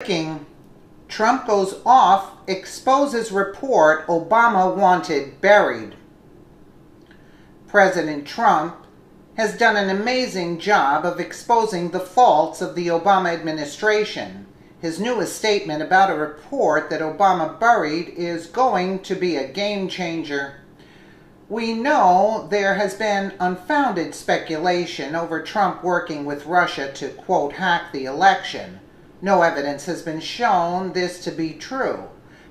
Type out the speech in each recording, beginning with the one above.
Breaking: Trump goes off, exposes report Obama wanted buried. President Trump has done an amazing job of exposing the faults of the Obama administration. His newest statement about a report that Obama buried is going to be a game changer. We know there has been unfounded speculation over Trump working with Russia to, quote, hack the election. No evidence has been shown this to be true.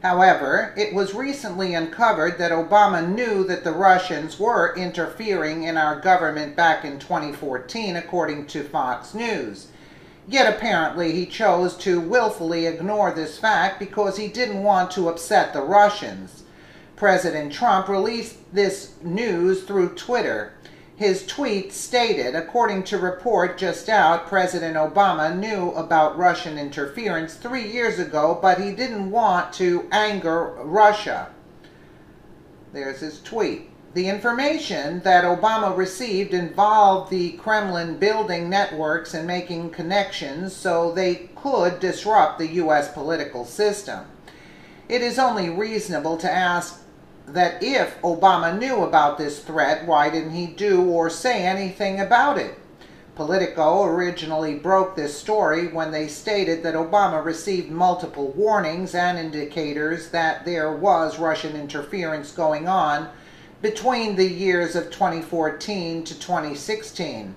However, it was recently uncovered that Obama knew that the Russians were interfering in our government back in 2014, according to Fox News. Yet apparently he chose to willfully ignore this fact because he didn't want to upset the Russians. President Trump released this news through Twitter. His tweet stated, according to report just out, President Obama knew about Russian interference 3 years ago, but he didn't want to anger Russia. There's his tweet. The information that Obama received involved the Kremlin building networks and making connections so they could disrupt the U.S. political system. It is only reasonable to ask that if Obama knew about this threat, why didn't he do or say anything about it? Politico originally broke this story when they stated that Obama received multiple warnings and indicators that there was Russian interference going on between the years of 2014 to 2016.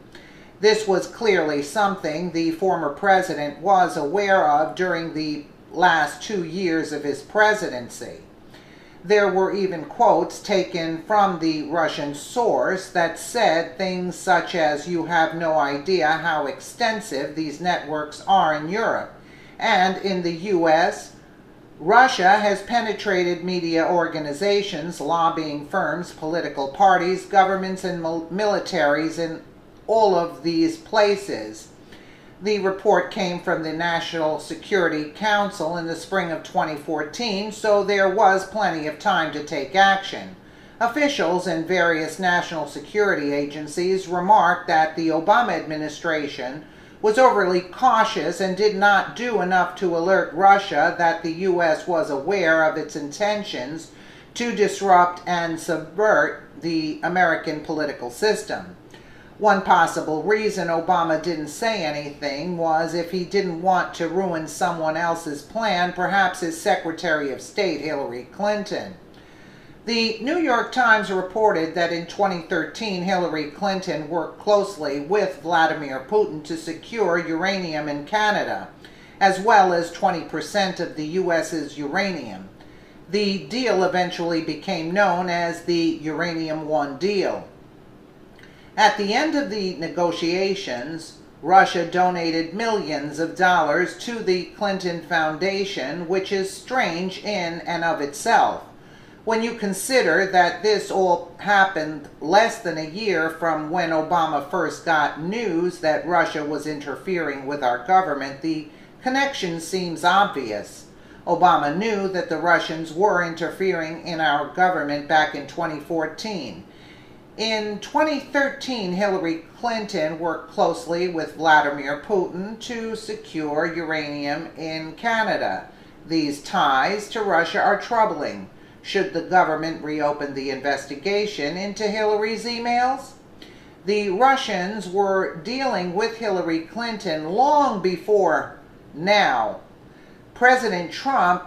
This was clearly something the former president was aware of during the last 2 years of his presidency. There were even quotes taken from the Russian source that said things such as, "You have no idea how extensive these networks are in Europe." And in the U.S., Russia has penetrated media organizations, lobbying firms, political parties, governments, and militaries in all of these places. The report came from the National Security Council in the spring of 2014, so there was plenty of time to take action. Officials in various national security agencies remarked that the Obama administration was overly cautious and did not do enough to alert Russia that the U.S. was aware of its intentions to disrupt and subvert the American political system. One possible reason Obama didn't say anything was if he didn't want to ruin someone else's plan, perhaps his Secretary of State, Hillary Clinton. The New York Times reported that in 2013, Hillary Clinton worked closely with Vladimir Putin to secure uranium in Canada, as well as 20% of the U.S.'s uranium. The deal eventually became known as the Uranium One deal. At the end of the negotiations, Russia donated millions of dollars to the Clinton Foundation, which is strange in and of itself. When you consider that this all happened less than a year from when Obama first got news that Russia was interfering with our government, the connection seems obvious. Obama knew that the Russians were interfering in our government back in 2014. In 2013, Hillary Clinton worked closely with Vladimir Putin to secure uranium in Canada. These ties to Russia are troubling. Should the government reopen the investigation into Hillary's emails? The Russians were dealing with Hillary Clinton long before now President Trump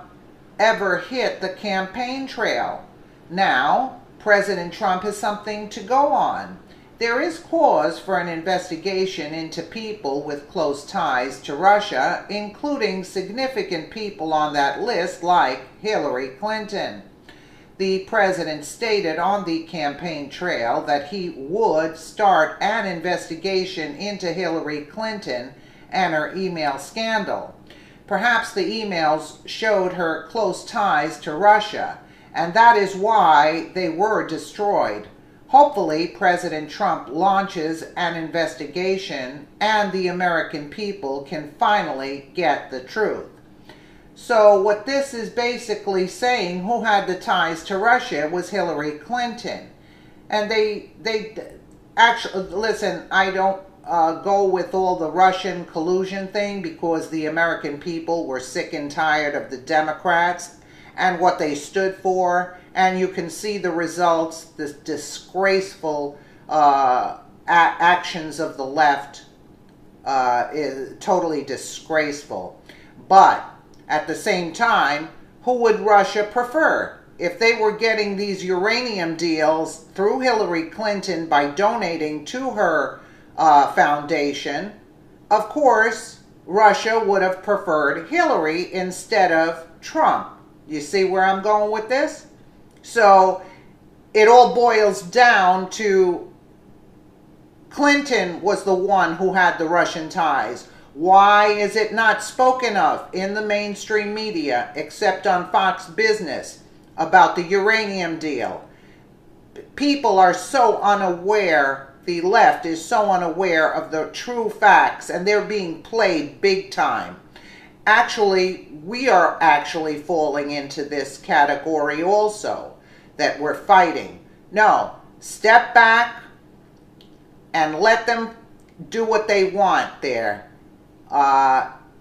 ever hit the campaign trail. Now, President Trump has something to go on. There is cause for an investigation into people with close ties to Russia, including significant people on that list like Hillary Clinton. The president stated on the campaign trail that he would start an investigation into Hillary Clinton and her email scandal. Perhaps the emails showed her close ties to Russia, and that is why they were destroyed. Hopefully, President Trump launches an investigation and the American people can finally get the truth. So what this is basically saying, who had the ties to Russia was Hillary Clinton. And they actually, listen, I don't go with all the Russian collusion thing because the American people were sick and tired of the Democrats and what they stood for. And you can see the results, the disgraceful actions of the left is totally disgraceful. But at the same time, who would Russia prefer? If they were getting these uranium deals through Hillary Clinton by donating to her foundation, of course, Russia would have preferred Hillary instead of Trump. You see where I'm going with this? So it all boils down to Clinton was the one who had the Russian ties. Why is it not spoken of in the mainstream media except on Fox Business about the uranium deal? People are so unaware, the left is so unaware of the true facts, and they're being played big time. Actually, we are actually falling into this category also, that we're fighting. No, step back and let them do what they want there.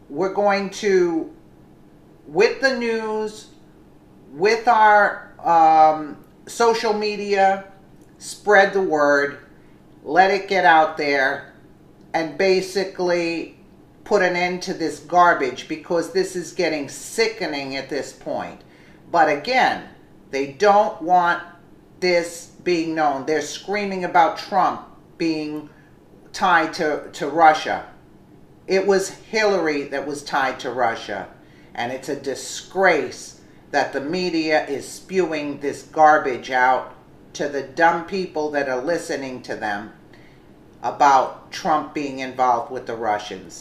We're going to, with the news, with our social media, spread the word, let it get out there, and basically put an end to this garbage, because this is getting sickening at this point. But again, they don't want this being known. They're screaming about Trump being tied to Russia. It was Hillary that was tied to Russia. And it's a disgrace that the media is spewing this garbage out to the dumb people that are listening to them about Trump being involved with the Russians.